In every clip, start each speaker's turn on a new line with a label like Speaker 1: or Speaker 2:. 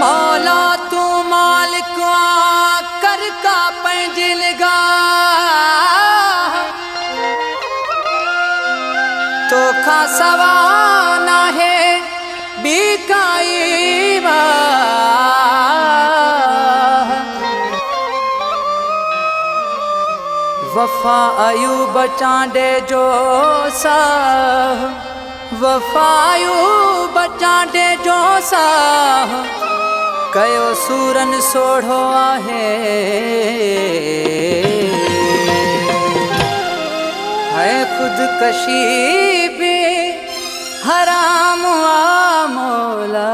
Speaker 1: मौला तू मालिक कर का पंजिलगा तो खा सवाना है बीकाई वफा अयूब चांडे जो सा वफा अयूब चांडे जो सा कयो सूरन सोढ़ो आहे खुदकशी भी हराम आ मौला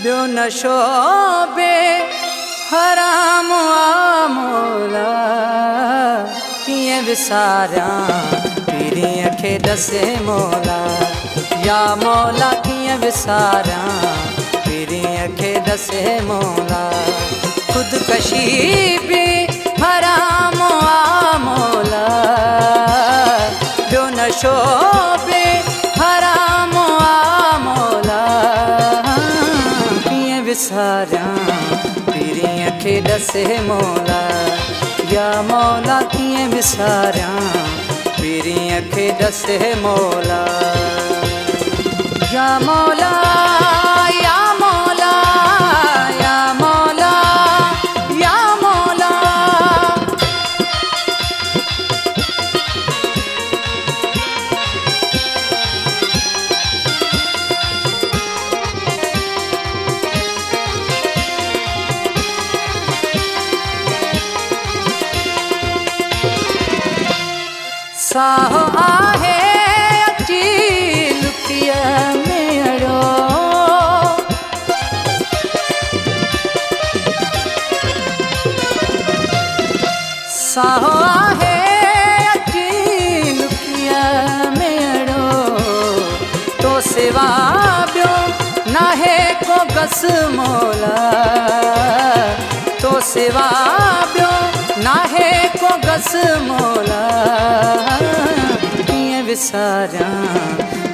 Speaker 1: ॿियो नशो बे हराम आ मौला कीअं विसारियां पीरीअ खे ॾसे मौला या मौला कीअं विसारियां पीरीअ खे ॾसे मौला खुदकशी बि हराम आ मौला ॿियो नशो बि हराम आ मौला कीअं विसारियां पीरीअ खे ॾसे मौला या मौला कीअं विसारियां पीरीअ खे ॾसे मौला या मौला या मौला या मौला या मौला साहो आहे अची लुकीअ में अड़ो साहो आहे अची लुकीअ में अड़ो तो सिवा ॿियो नाहे को गस मौला तो सिवा ॿियो नाहे को गस मौला कीअं विसारियां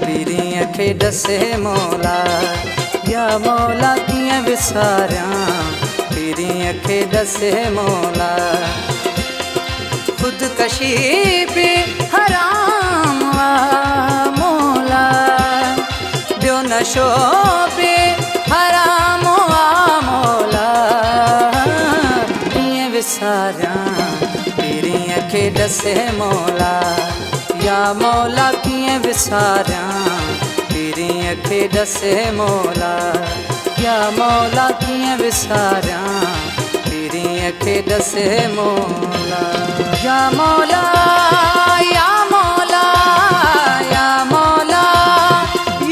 Speaker 1: पीरीअ खे ॾसे मौला या मौला कीअं विसारियां पीरीअ खे ॾसे मौला खुदकशी बि हराम आ मौला ॿियो नशो बि हराम आ मौला कीअं विसारियां पीरीअ खे ॾसे मौला या मौला कीअं विसारियां पीरीअ खे ॾसे मौला या मौला कीअं विसारियां पीरीअ खे ॾसे मौला या मौला या मौला या मौला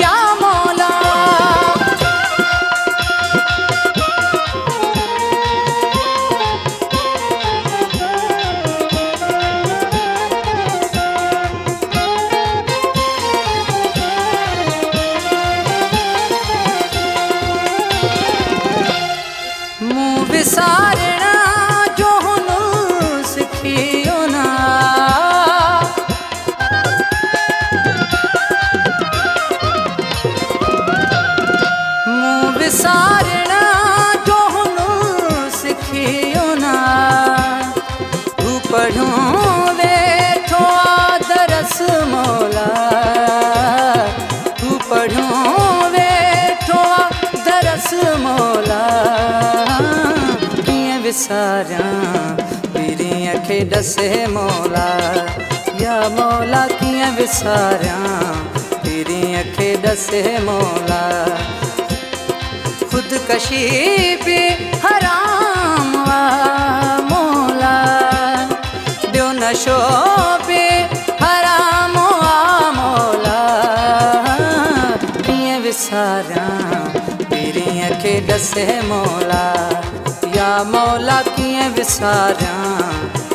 Speaker 1: या मौला मूं विसारणा जो हुन सिखियो ना मूं विसारणा जो हुन सिखियो ना तू पढ़ूं वेठो आ दरस मौला तू पढ़ूं वेठो आ दरस मौला कीअं विसारियां पीरीअ खे ॾसे मौला या मौला कीअं विसारियां पीरीअ खे ॾसे मौला खुदकशी बि हराम आ मौला ॿियो नशो बि हराम आ मौला कीअं विसारियां पीरीअ खे ॾसे मौला या मौला कीअं विसारियां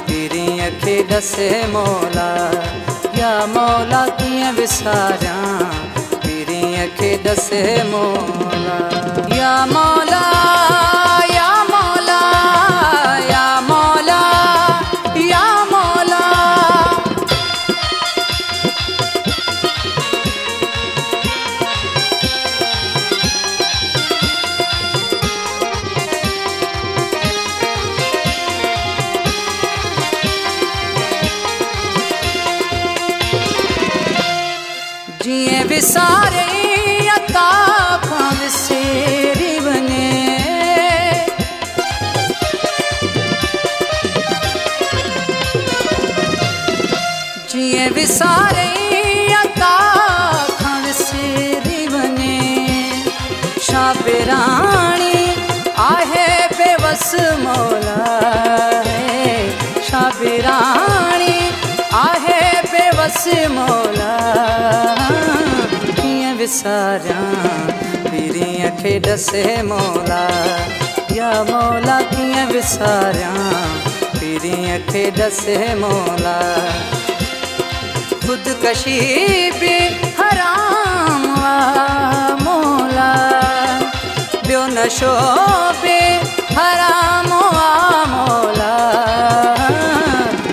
Speaker 1: पीरीअ खे ॾसे मौला या मौला कीअं विसारियां पीरीअ खे ॾसे मौला या मौला या मौला विसारे अता खां विसेरी वञे जीअं विसारे अता खां विसेरी वञे छा बेराणी आहे बेवस मौला छा बेराणी आहे बेवस मौला कीअं विसारियां पीरीअ खे ॾसे मौला या मौला कीअं विसारियां पीरीअ खे ॾसे मौला खुदकशी भी हराम आ मौला ॿियो नशो भी हराम आ मौला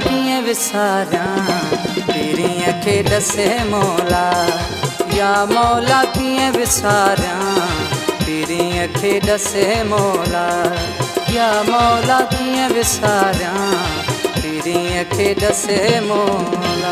Speaker 1: कीअं विसारियां पीरीअ खे ॾसे मौला या मौला कीअं विसारियां पीरीअ खे ॾसे मौला या मौला कीअं विसारियां पीरीअ खे ॾसे मौला।